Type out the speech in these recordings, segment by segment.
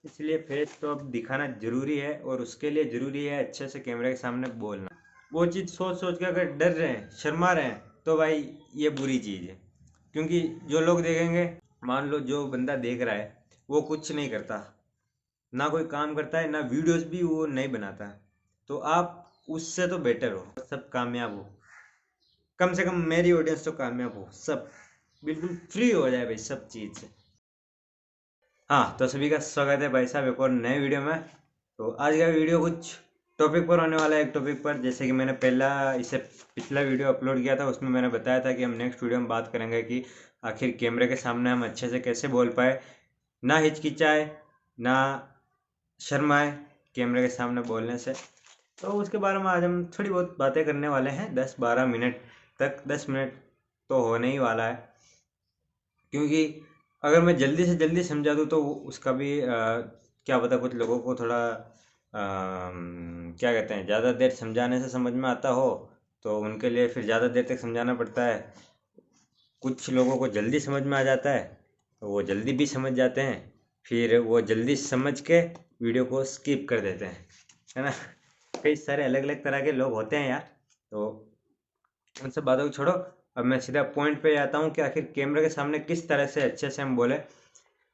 इसलिए फेस तो अब दिखाना जरूरी है, और उसके लिए जरूरी है अच्छे से कैमरे के सामने बोलना। वो चीज़ सोच सोच के अगर डर रहे हैं, शर्मा रहे हैं, तो भाई ये बुरी चीज़ है। क्योंकि जो लोग देखेंगे, मान लो जो बंदा देख रहा है वो कुछ नहीं करता, ना कोई काम करता है, ना वीडियोस भी वो नहीं बनाता है, तो आप उससे तो बेटर हो, सब कामयाब हो, कम से कम मेरी ऑडियंस तो कामयाब हो, सब बिल्कुल फ्री हो जाए भाई सब चीज़ से। हाँ, तो सभी का स्वागत है भाई साहब एक और नए वीडियो में। तो आज का वीडियो कुछ टॉपिक पर होने वाला है, एक टॉपिक पर, जैसे कि मैंने इससे पिछला वीडियो अपलोड किया था, उसमें मैंने बताया था कि हम नेक्स्ट वीडियो में बात करेंगे कि आखिर कैमरे के सामने हम अच्छे से कैसे बोल पाए, ना हिचकिचाए, ना शर्माए कैमरे के सामने बोलने से। तो उसके बारे में आज हम थोड़ी बहुत बातें करने वाले हैं, 10-12 मिनट तक, 10 मिनट तो होने ही वाला है। क्योंकि अगर मैं जल्दी से जल्दी समझा दूँ तो उसका भी क्या पता कुछ लोगों को थोड़ा क्या कहते हैं, ज़्यादा देर समझाने से समझ में आता हो, तो उनके लिए फिर ज़्यादा देर तक समझाना पड़ता है। कुछ लोगों को जल्दी समझ में आ जाता है, तो वो जल्दी भी समझ जाते हैं, फिर वो जल्दी समझ के वीडियो को स्किप कर देते हैं, है ना। कई सारे अलग अलग तरह के लोग होते हैं यार। तो उन सब बातों को छोड़ो, अब मैं सीधा पॉइंट पे आता हूँ कि आखिर कैमरे के सामने किस तरह से अच्छे से हम बोले।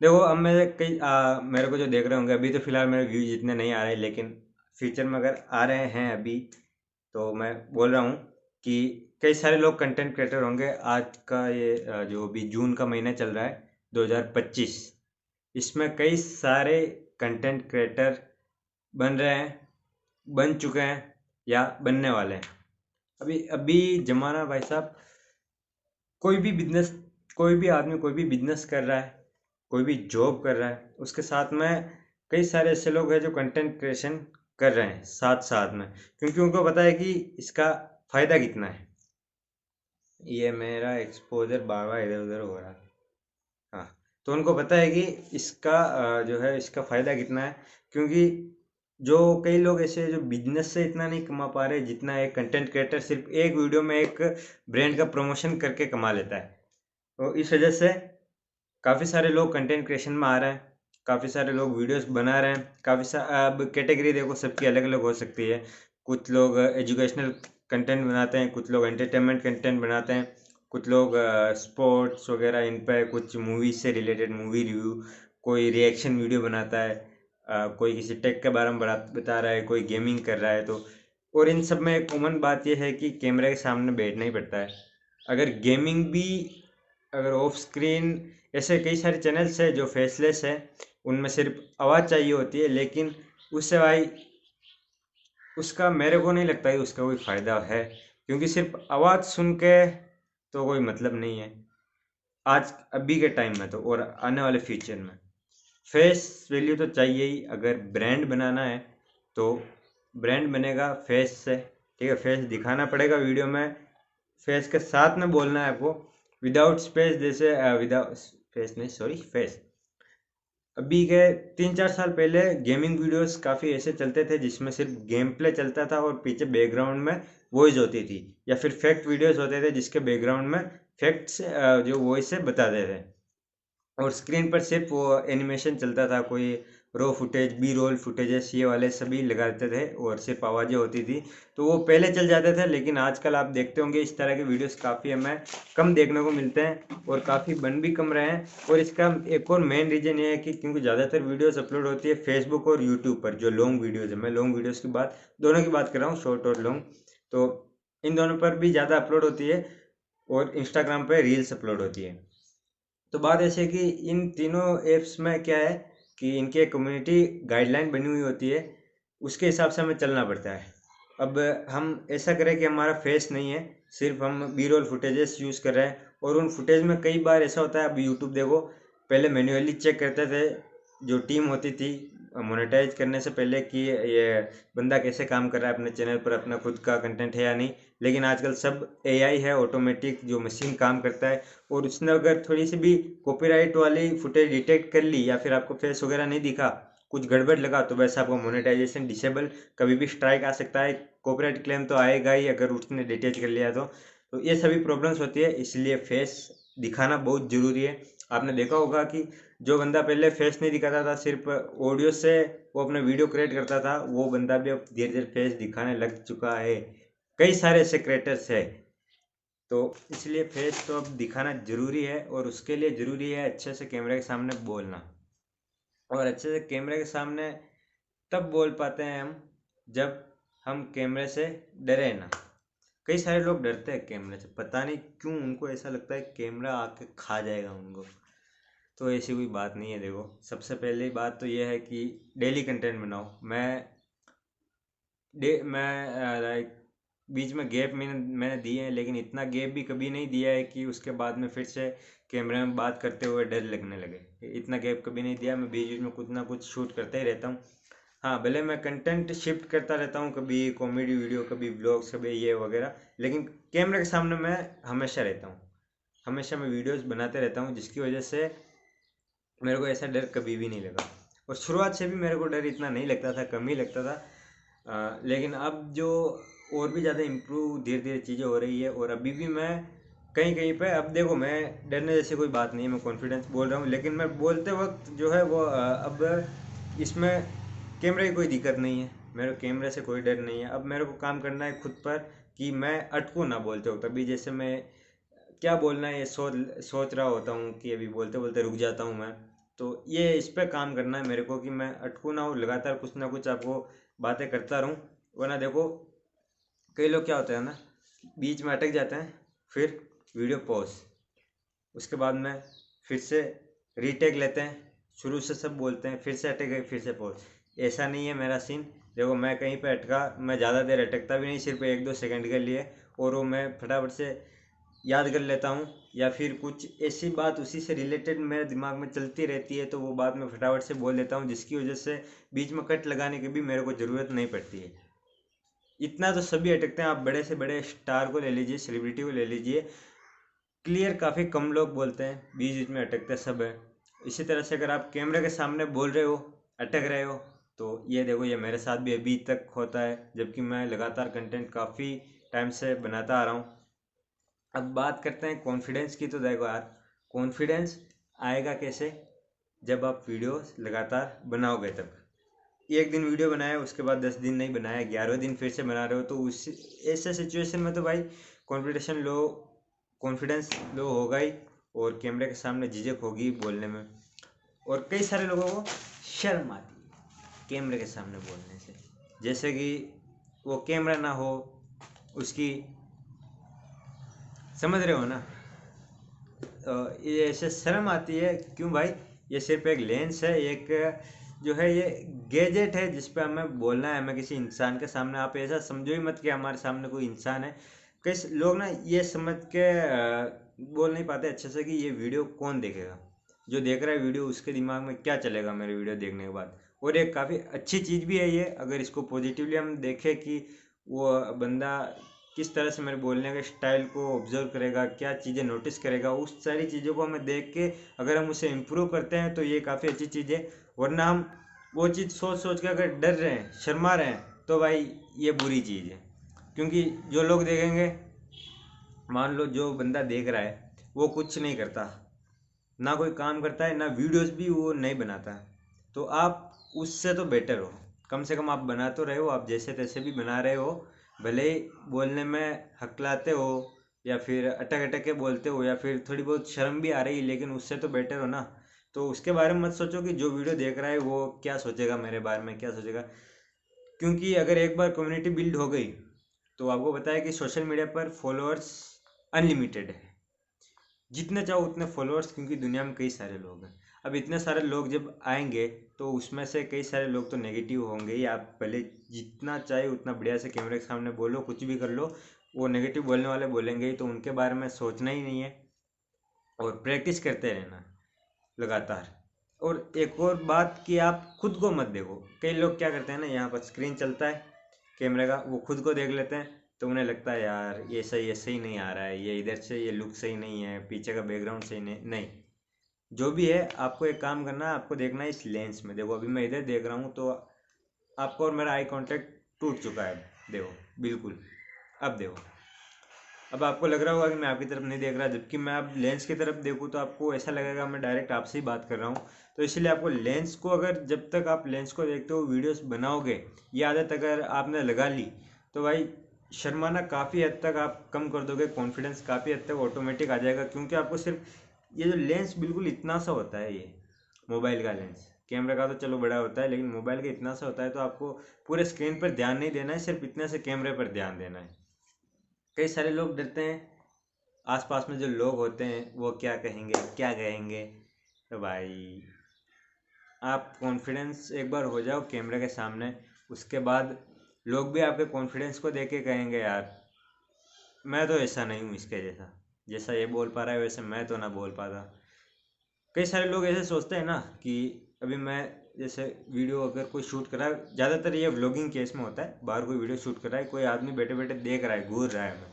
देखो, अब मेरे को जो देख रहे होंगे, अभी तो फिलहाल मेरे व्यूज इतने नहीं आ रहे, लेकिन फ्यूचर में अगर आ रहे हैं अभी, तो मैं बोल रहा हूँ कि कई सारे लोग कंटेंट क्रिएटर होंगे। आज का ये जो अभी जून का महीना चल रहा है 2025, इसमें कई सारे कंटेंट क्रिएटर बन रहे हैं, बन चुके हैं, या बनने वाले हैं। अभी अभी जमाना भाई साहब, कोई भी बिजनेस, कोई भी आदमी कोई भी बिजनेस कर रहा है, कोई भी जॉब कर रहा है, उसके साथ में कई सारे ऐसे लोग हैं जो कंटेंट क्रिएशन कर रहे हैं साथ साथ में, क्योंकि उनको पता है कि इसका फायदा कितना है। ये मेरा एक्सपोजर बार बार इधर उधर हो रहा है। हाँ, तो उनको पता है कि इसका जो है इसका फायदा कितना है। क्योंकि जो कई लोग ऐसे हैं जो बिजनेस से इतना नहीं कमा पा रहे जितना एक कंटेंट क्रिएटर सिर्फ एक वीडियो में एक ब्रांड का प्रमोशन करके कमा लेता है। तो इस वजह से काफ़ी सारे लोग कंटेंट क्रिएशन में आ रहे हैं, काफ़ी सारे लोग वीडियोस बना रहे हैं। अब कैटेगरी देखो, सबकी अलग अलग हो सकती है। कुछ लोग एजुकेशनल कंटेंट बनाते हैं, कुछ लोग एंटरटेनमेंट कंटेंट बनाते हैं, कुछ लोग स्पोर्ट्स वगैरह इन पे, कुछ मूवीज से रिलेटेड मूवी रिव्यू, कोई रिएक्शन वीडियो बनाता है, कोई किसी टेक के बारे में बता रहा है, कोई गेमिंग कर रहा है। तो और इन सब में एक कॉमन बात यह है कि कैमरे के सामने बैठना ही पड़ता है। अगर गेमिंग भी, अगर ऑफ स्क्रीन, ऐसे कई सारे चैनल्स है जो फेसलेस है, उनमें सिर्फ आवाज़ चाहिए होती है, लेकिन उससे भाई उसका मेरे को नहीं लगता कि उसका कोई फ़ायदा है। क्योंकि सिर्फ आवाज़ सुन के तो कोई मतलब नहीं है आज अभी के टाइम में, तो और आने वाले फ्यूचर में फेस वैल्यू तो चाहिए ही। अगर ब्रांड बनाना है तो ब्रांड बनेगा फेस से, ठीक है। फेस दिखाना पड़ेगा वीडियो में, फेस के साथ में बोलना है आपको, विदाउट स्पेस, जैसे विदाउट फेस नहीं, सॉरी, फेस। अभी के 3-4 साल पहले गेमिंग वीडियोस काफ़ी ऐसे चलते थे जिसमें सिर्फ गेम प्ले चलता था और पीछे बैकग्राउंड में वॉइस होती थी, या फिर फैक्ट वीडियोस होते थे जिसके बैकग्राउंड में फैक्ट्स जो वॉइस से बताते थे, और स्क्रीन पर सिर्फ वो एनिमेशन चलता था। कोई रो फुटेज, बी रोल फुटेजेस, ये वाले सभी लगाते थे, और सिर्फ आवाज़ें होती थी। तो वो पहले चल जाते थे, लेकिन आजकल आप देखते होंगे इस तरह के वीडियोस काफ़ी हमें कम देखने को मिलते हैं, और काफ़ी बन भी कम रहे हैं। और इसका एक और मेन रीज़न ये है कि क्योंकि ज़्यादातर वीडियोस अपलोड होती है फेसबुक और यूट्यूब पर, जो लॉन्ग वीडियोज़ है, मैं लॉन्ग वीडियोज़ की बात, दोनों की बात कर रहा हूँ, शॉर्ट और लॉन्ग। तो इन दोनों पर भी ज़्यादा अपलोड होती है, और इंस्टाग्राम पर रील्स अपलोड होती है। तो बात ऐसे कि इन तीनों ऐप्स में क्या है कि इनकी एक कम्युनिटी गाइडलाइन बनी हुई होती है, उसके हिसाब से हमें चलना पड़ता है। अब हम ऐसा करें कि हमारा फेस नहीं है, सिर्फ हम बी रोल फुटेजेस यूज़ कर रहे हैं, और उन फुटेज में कई बार ऐसा होता है, अब यूट्यूब देखो, पहले मैन्युअली चेक करते थे जो टीम होती थी मोनेटाइज करने से पहले कि ये बंदा कैसे काम कर रहा है अपने चैनल पर, अपना खुद का कंटेंट है या नहीं। लेकिन आजकल सब एआई है, ऑटोमेटिक, जो मशीन काम करता है, और उसने अगर थोड़ी सी भी कॉपीराइट वाली फुटेज डिटेक्ट कर ली, या फिर आपको फेस वगैरह नहीं दिखा, कुछ गड़बड़ लगा, तो वैसे आपको मोनेटाइजेशन डिसेबल, कभी भी स्ट्राइक आ सकता है, कॉपीराइट क्लेम तो आएगा ही अगर उसने डिटेच कर लिया तो ये सभी प्रॉब्लम्स होती है। इसलिए फेस दिखाना बहुत ज़रूरी है। आपने देखा होगा कि जो बंदा पहले फेस नहीं दिखाता था, सिर्फ ऑडियो से वो अपना वीडियो क्रिएट करता था, वो बंदा भी अब धीरे धीरे फेस दिखाने लग चुका है। कई सारे ऐसे क्रिएटर्स है, तो इसलिए फेस तो अब दिखाना जरूरी है, और उसके लिए जरूरी है अच्छे से कैमरे के सामने बोलना। और अच्छे से कैमरे के सामने तब बोल पाते हैं हम जब हम कैमरे से डरे ना। कई सारे लोग डरते हैं कैमरे से, पता नहीं क्यों, उनको ऐसा लगता है कैमरा आके खा जाएगा उनको। तो ऐसी कोई बात नहीं है। देखो, सबसे पहली बात तो ये है कि डेली कंटेंट बनाओ। मैं लाइक बीच में गैप मैंने दिए हैं, लेकिन इतना गैप भी कभी नहीं दिया है कि उसके बाद में फिर से कैमरे में बात करते हुए डर लगने लगे। इतना गैप कभी नहीं दिया। मैं बीच बीच में कुछ ना कुछ शूट करते ही रहता हूँ। हाँ, भले मैं कंटेंट शिफ्ट करता रहता हूँ, कभी कॉमेडी वीडियो, कभी ब्लॉग्स, कभी ये वगैरह, लेकिन कैमरे के सामने मैं हमेशा रहता हूँ। हमेशा मैं वीडियोस बनाते रहता हूँ, जिसकी वजह से मेरे को ऐसा डर कभी भी नहीं लगा। और शुरुआत से भी मेरे को डर इतना नहीं लगता था, कम ही लगता था। लेकिन अब जो और भी ज़्यादा इम्प्रूव धीरे धीरे चीज़ें हो रही है, और अभी भी मैं कहीं कहीं पे, अब देखो, मैं डरने जैसी कोई बात नहीं है, मैं कॉन्फिडेंस बोल रहा हूँ, लेकिन मैं बोलते वक्त जो है वो अब इसमें कैमरे की कोई दिक्कत नहीं है, मेरे कैमरे से कोई डर नहीं है। अब मेरे को काम करना है खुद पर कि मैं अटकूँ ना बोलते वक्त। अभी जैसे मैं क्या बोलना है ये सोच रहा होता हूँ कि अभी बोलते बोलते रुक जाता हूँ मैं। तो ये इस पर काम करना है मेरे को कि मैं अटकूँ ना, और लगातार कुछ ना कुछ आपको बातें करता रहूँ। वरना देखो, कई लोग क्या होते हैं ना, बीच में अटक जाते हैं, फिर वीडियो पॉज, उसके बाद में फिर से रीटेक लेते हैं, शुरू से सब बोलते हैं, फिर से अटक गए, फिर से पॉज। ऐसा नहीं है मेरा सीन। देखो, मैं कहीं पे अटका, मैं ज़्यादा देर अटकता भी नहीं, सिर्फ 1-2 सेकंड के लिए, और वो मैं फटाफट से याद कर लेता हूँ, या फिर कुछ ऐसी बात उसी से रिलेटेड मेरे दिमाग में चलती रहती है, तो वो बात मैं फटाफट से बोल देता हूँ, जिसकी वजह से बीच में कट लगाने की भी मेरे को ज़रूरत नहीं पड़ती है। इतना तो सभी अटकते हैं। आप बड़े से बड़े स्टार को ले लीजिए, सेलिब्रिटी को ले लीजिए, क्लियर काफ़ी कम लोग बोलते हैं, बीच बीच में अटकते सब है। इसी तरह से अगर आप कैमरे के सामने बोल रहे हो, अटक रहे हो, तो ये देखो, ये मेरे साथ भी अभी तक होता है, जबकि मैं लगातार कंटेंट काफ़ी टाइम से बनाता आ रहा हूँ। अब बात करते हैं कॉन्फिडेंस की। तो देखो यार, कॉन्फिडेंस आएगा कैसे? जब आप वीडियो लगातार बनाओगे तब। एक दिन वीडियो बनाया, उसके बाद 10 दिन नहीं बनाया, 11वें दिन फिर से बना रहे हो, तो उस ऐसे सिचुएशन में तो भाई कॉन्फिडेंस लो होगा ही, और कैमरे के सामने झिझक होगी बोलने में। और कई सारे लोगों को शर्म आती है कैमरे के सामने बोलने से, जैसे कि वो कैमरा ना हो उसकी, समझ रहे हो ना? ये ऐसे शर्म आती है क्यों भाई? ये सिर्फ एक लेंस है, एक जो है ये गैजेट है, जिस पे हमें बोलना है, हमें किसी इंसान के सामने। आप ऐसा समझो ही मत कि हमारे सामने कोई इंसान है। कई लोग ना ये समझ के बोल नहीं पाते अच्छे से कि ये वीडियो कौन देखेगा, जो देख रहा है वीडियो उसके दिमाग में क्या चलेगा मेरे वीडियो देखने के बाद। और एक काफ़ी अच्छी चीज़ भी है ये, अगर इसको पॉजिटिवली हम देखें कि वो बंदा किस तरह से मेरे बोलने के स्टाइल को ऑब्जर्व करेगा, क्या चीज़ें नोटिस करेगा, उस सारी चीज़ों को हमें देख के अगर हम उसे इम्प्रूव करते हैं तो ये काफ़ी अच्छी चीज़ है। वरना हम वो चीज़ सोच सोच के अगर डर रहे हैं, शर्मा रहे हैं, तो भाई ये बुरी चीज़ है। क्योंकि जो लोग देखेंगे, मान लो जो बंदा देख रहा है वो कुछ नहीं करता, ना कोई काम करता है, ना वीडियोस भी वो नहीं बनाता है, तो आप उससे तो बेटर हो। कम से कम आप बना तो रहे हो, आप जैसे तैसे भी बना रहे हो। भले ही बोलने में हकलाते हो, या फिर अटक अटक के बोलते हो, या फिर थोड़ी बहुत शर्म भी आ रही, लेकिन उससे तो बेटर हो ना। तो उसके बारे में मत सोचो कि जो वीडियो देख रहा है वो क्या सोचेगा, मेरे बारे में क्या सोचेगा। क्योंकि अगर एक बार कम्युनिटी बिल्ड हो गई, तो आपको पता है कि सोशल मीडिया पर फॉलोअर्स अनलिमिटेड है, जितने चाहो उतने फॉलोअर्स, क्योंकि दुनिया में कई सारे लोग हैं। अब इतने सारे लोग जब आएंगे, तो उसमें से कई सारे लोग तो नेगेटिव होंगे ही। आप पहले जितना चाहे उतना बढ़िया से कैमरे के सामने बोलो, कुछ भी कर लो, वो नेगेटिव बोलने वाले बोलेंगे ही, तो उनके बारे में सोचना ही नहीं है, और प्रैक्टिस करते रहना लगातार। और एक और बात कि आप खुद को मत देखो। कई लोग क्या करते हैं ना, यहाँ पर स्क्रीन चलता है कैमरे का, वो खुद को देख लेते हैं, तो उन्हें लगता है यार ये सही नहीं आ रहा है, ये इधर से ये लुक सही नहीं है, पीछे का बैकग्राउंड सही नहीं। जो भी है, आपको एक काम करना है, आपको देखना है इस लेंस में। देखो, अभी मैं इधर देख रहा हूँ, तो आपको और मेरा आई कांटेक्ट टूट चुका है, देखो, बिल्कुल। अब देखो, अब आपको लग रहा होगा कि मैं आपकी तरफ नहीं देख रहा, जबकि मैं अब लेंस की तरफ देखूँ तो आपको ऐसा लगेगा मैं डायरेक्ट आपसे ही बात कर रहा हूँ। तो इसलिए आपको लेंस को, अगर जब तक आप लेंस को देखते हो वीडियोस बनाओगे, ये आदत अगर आपने लगा ली तो भाई शर्माना काफ़ी हद तक आप कम कर दोगे, कॉन्फिडेंस काफ़ी हद तक ऑटोमेटिक आ जाएगा। क्योंकि आपको सिर्फ ये जो लेंस बिल्कुल इतना सा होता है, ये मोबाइल का लेंस, कैमरा का तो चलो बड़ा होता है, लेकिन मोबाइल का इतना सा होता है, तो आपको पूरे स्क्रीन पर ध्यान नहीं देना है, सिर्फ इतने से कैमरे पर ध्यान देना है। कई सारे लोग डरते हैं, आसपास में जो लोग होते हैं वो क्या कहेंगे क्या कहेंगे। तो भाई आप कॉन्फिडेंस एक बार हो जाओ कैमरे के सामने, उसके बाद लोग भी आपके कॉन्फिडेंस को देख के कहेंगे यार मैं तो ऐसा नहीं हूँ इसके जैसा, जैसा ये बोल पा रहा है वैसे मैं तो ना बोल पाता। कई सारे लोग ऐसे सोचते हैं ना कि अभी मैं जैसे वीडियो अगर कोई शूट कर रहा है, ज़्यादातर ये व्लॉगिंग केस में होता है, बाहर कोई वीडियो शूट कर रहा है, कोई आदमी बैठे बैठे देख रहा है, घूर रहा है हमें।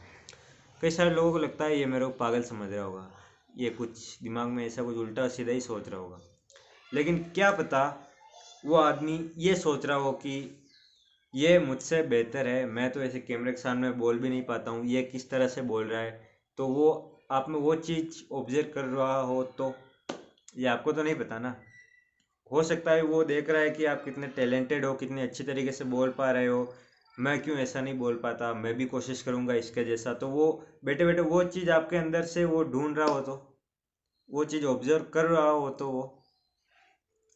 कई सारे लोगों को लगता है ये मेरे को पागल समझ रहा होगा, ये कुछ दिमाग में ऐसा कुछ उल्टा सीधा ही सोच रहा होगा। लेकिन क्या पता वो आदमी ये सोच रहा हो कि ये मुझसे बेहतर है, मैं तो ऐसे कैमरे के सामने बोल भी नहीं पाता हूँ, ये किस तरह से बोल रहा है। तो वो आप में वो चीज़ ऑब्जर्व कर रहा हो, तो ये आपको तो नहीं पता ना। हो सकता है वो देख रहा है कि आप कितने टैलेंटेड हो, कितने अच्छी तरीके से बोल पा रहे हो, मैं क्यों ऐसा नहीं बोल पाता, मैं भी कोशिश करूंगा इसके जैसा। तो वो बैठे बैठे वो चीज़ आपके अंदर से वो ढूंढ रहा हो, तो वो चीज़ ऑब्जर्व कर रहा हो, तो वो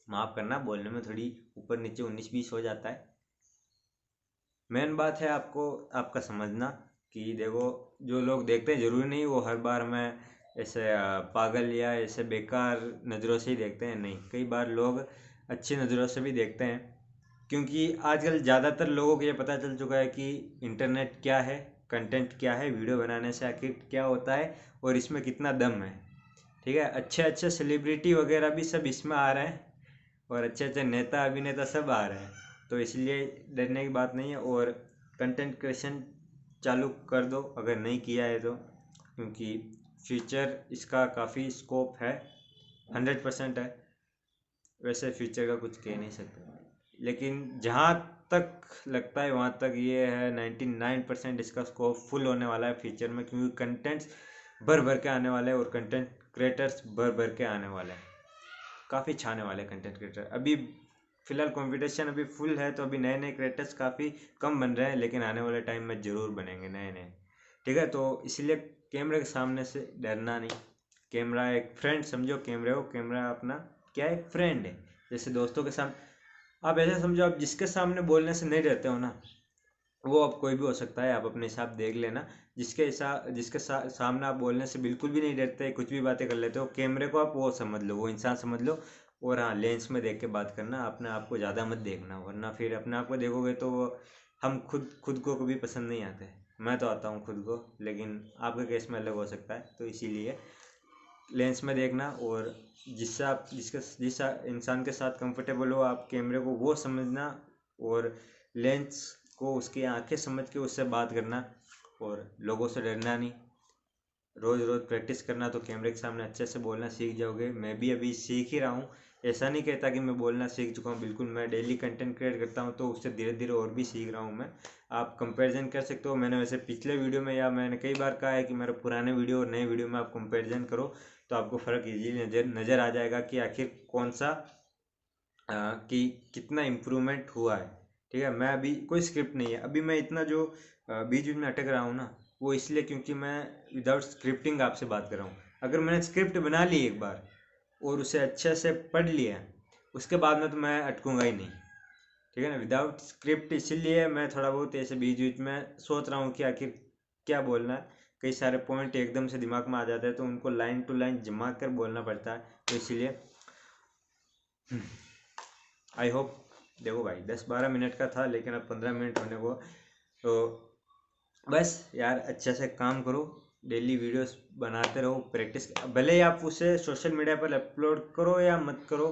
माफ़ करना बोलने में थोड़ी ऊपर नीचे 19-20 हो जाता है। मेन बात है आपको आपका समझना कि देखो, जो लोग देखते हैं ज़रूरी नहीं वो हर बार हमें ऐसे पागल या ऐसे बेकार नज़रों से ही देखते हैं, नहीं, कई बार लोग अच्छी नज़रों से भी देखते हैं। क्योंकि आजकल ज़्यादातर लोगों को ये पता चल चुका है कि इंटरनेट क्या है, कंटेंट क्या है, वीडियो बनाने से आखिर क्या होता है और इसमें कितना दम है। ठीक है, अच्छे अच्छे सेलिब्रिटी वगैरह भी सब इसमें आ रहे हैं, और अच्छे अच्छे नेता अभिनेता सब आ रहे हैं। तो इसलिए डरने की बात नहीं है, और कंटेंट क्रिएशन चालू कर दो अगर नहीं किया है तो, क्योंकि फ्यूचर इसका काफ़ी स्कोप है, 100% है। वैसे फ्यूचर का कुछ कह नहीं सकते, लेकिन जहाँ तक लगता है वहाँ तक ये है 99% इसका स्कोप फुल होने वाला है फ्यूचर में, क्योंकि कंटेंट्स भर भर के आने वाले हैं और कंटेंट क्रिएटर्स भर भर के आने वाले हैं, काफ़ी छाने वाले कंटेंट क्रिएटर। अभी फिलहाल कंपटीशन अभी फुल है, तो अभी नए नए क्रिएटर्स काफ़ी कम बन रहे हैं, लेकिन आने वाले टाइम में ज़रूर बनेंगे नए नए। ठीक है, तो इसलिए कैमरे के सामने से डरना नहीं। कैमरा एक फ्रेंड समझो, कैमरे को, कैमरा अपना क्या है, फ्रेंड है। जैसे दोस्तों के सामने आप ऐसे समझो, आप जिसके सामने बोलने से नहीं डरते हो ना, वो अब कोई भी हो सकता है, आप अपने हिसाब देख लेना। सामने आप बोलने से बिल्कुल भी नहीं डरते, कुछ भी बातें कर लेते हो, कैमरे को आप वो समझ लो, वो इंसान समझ लो। और हाँ, लेंस में देख के बात करना, अपने आप को ज़्यादा मत देखना, वरना फिर अपने आप को देखोगे तो हम खुद खुद को कभी पसंद नहीं आते। मैं तो आता हूँ खुद को, लेकिन आपके केस में अलग हो सकता है, तो इसीलिए लेंस में देखना। और जिससे आप जिस इंसान के साथ कंफर्टेबल हो आप कैमरे को वो समझना, और लेंस को उसकी आंखें समझ के उससे बात करना, और लोगों से डरना नहीं। रोज़ रोज़ प्रैक्टिस करना तो कैमरे के सामने अच्छे से बोलना सीख जाओगे। मैं भी अभी सीख ही रहा हूँ, ऐसा नहीं कहता कि मैं बोलना सीख चुका हूँ, बिल्कुल। मैं डेली कंटेंट क्रिएट करता हूँ, तो उससे धीरे धीरे और भी सीख रहा हूँ मैं। आप कंपैरिजन कर सकते हो, मैंने वैसे पिछले वीडियो में या मैंने कई बार कहा है कि मेरे पुराने वीडियो और नए वीडियो में आप कंपैरिजन करो, तो आपको फ़र्क इजीली नज़र आ जाएगा कि आखिर कौन सा कि कितना इम्प्रूवमेंट हुआ है। ठीक है, मैं अभी कोई स्क्रिप्ट नहीं है, अभी मैं इतना जो बीच बीच में अटक रहा हूँ ना, वो इसलिए क्योंकि मैं विदाउट स्क्रिप्टिंग आपसे बात कर रहा हूँ। अगर मैंने स्क्रिप्ट बना ली एक बार और उसे अच्छे से पढ़ लिया, उसके बाद में तो मैं अटकूंगा ही नहीं। ठीक है ना, विदाउट स्क्रिप्ट इसीलिए मैं थोड़ा बहुत ऐसे बीच बीच में सोच रहा हूँ कि आखिर क्या बोलना है। कई सारे पॉइंट एकदम से दिमाग में आ जाते हैं, तो उनको लाइन टू लाइन जमा कर बोलना पड़ता है, तो इसीलिए आई होप। देखो भाई 10-12 मिनट का था, लेकिन अब 15 मिनट होने को, तो बस यार अच्छे से काम करो, डेली वीडियोस बनाते रहो, प्रैक्टिस। भले ही आप उसे सोशल मीडिया पर अपलोड करो या मत करो,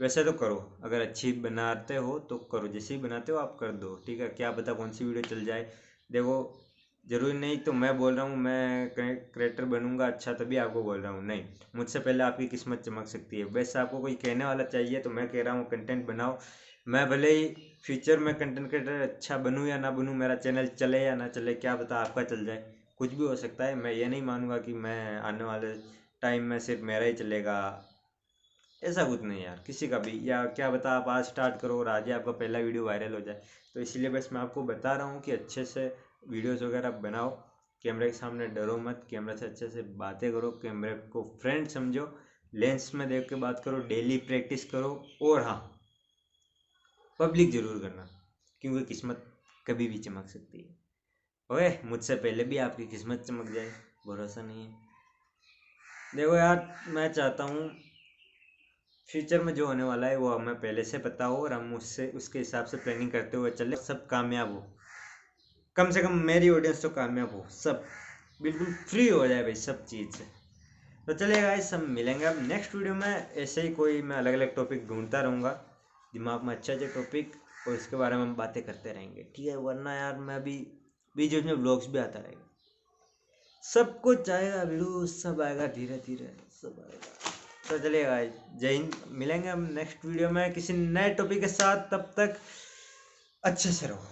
वैसे तो करो, अगर अच्छी बनाते हो तो करो, जैसे ही बनाते हो आप कर दो। ठीक है, क्या पता कौन सी वीडियो चल जाए। देखो, जरूरी नहीं तो मैं बोल रहा हूँ मैं क्रिएटर बनूंगा अच्छा तभी आपको बोल रहा हूँ, नहीं, मुझसे पहले आपकी किस्मत चमक सकती है। बस आपको कोई कहने वाला चाहिए तो मैं कह रहा हूँ कंटेंट बनाओ। मैं भले ही फ्यूचर में कंटेंट क्रिएटर अच्छा बनूँ या ना बनूँ, मेरा चैनल चले या ना चले, क्या पता आपका चल जाए, कुछ भी हो सकता है। मैं ये नहीं मानूंगा कि मैं आने वाले टाइम में सिर्फ मेरा ही चलेगा, ऐसा कुछ नहीं यार, किसी का भी। या क्या बता, आप आज स्टार्ट करो और आज ही आपका पहला वीडियो वायरल हो जाए। तो इसीलिए बस मैं आपको बता रहा हूँ कि अच्छे से वीडियोस वगैरह बनाओ, कैमरे के सामने डरो मत, कैमरे से अच्छे से बातें करो, कैमरे को फ्रेंड समझो, लेंस में देख के बात करो, डेली प्रैक्टिस करो। और हाँ, पब्लिक जरूर करना, क्योंकि किस्मत कभी भी चमक सकती है। ओए, मुझसे पहले भी आपकी किस्मत चमक जाए, भरोसा नहीं है। देखो यार, मैं चाहता हूँ फ्यूचर में जो होने वाला है वो हमें पहले से पता हो, और हम उससे उसके हिसाब से प्लानिंग करते हुए चले, सब कामयाब हो। कम से कम मेरी ऑडियंस तो कामयाब हो, सब बिल्कुल फ्री हो जाए भाई सब चीज़ से। तो चलिए गाइस, हम मिलेंगे अब नेक्स्ट वीडियो में। ऐसे ही कोई मैं अलग अलग टॉपिक ढूंढता रहूँगा, दिमाग में अच्छे अच्छे टॉपिक, और इसके बारे में हम बातें करते रहेंगे, ठीक है। वरना यार मैं अभी बीच बीच में व्लॉग्स भी आता रहेगा, सब कुछ आएगा वीडियो, सब आएगा धीरे धीरे, सब आएगा। तो चलिए गाइस, जय हिंद। मिलेंगे हम नेक्स्ट वीडियो में किसी नए टॉपिक के साथ, तब तक अच्छे से रहो।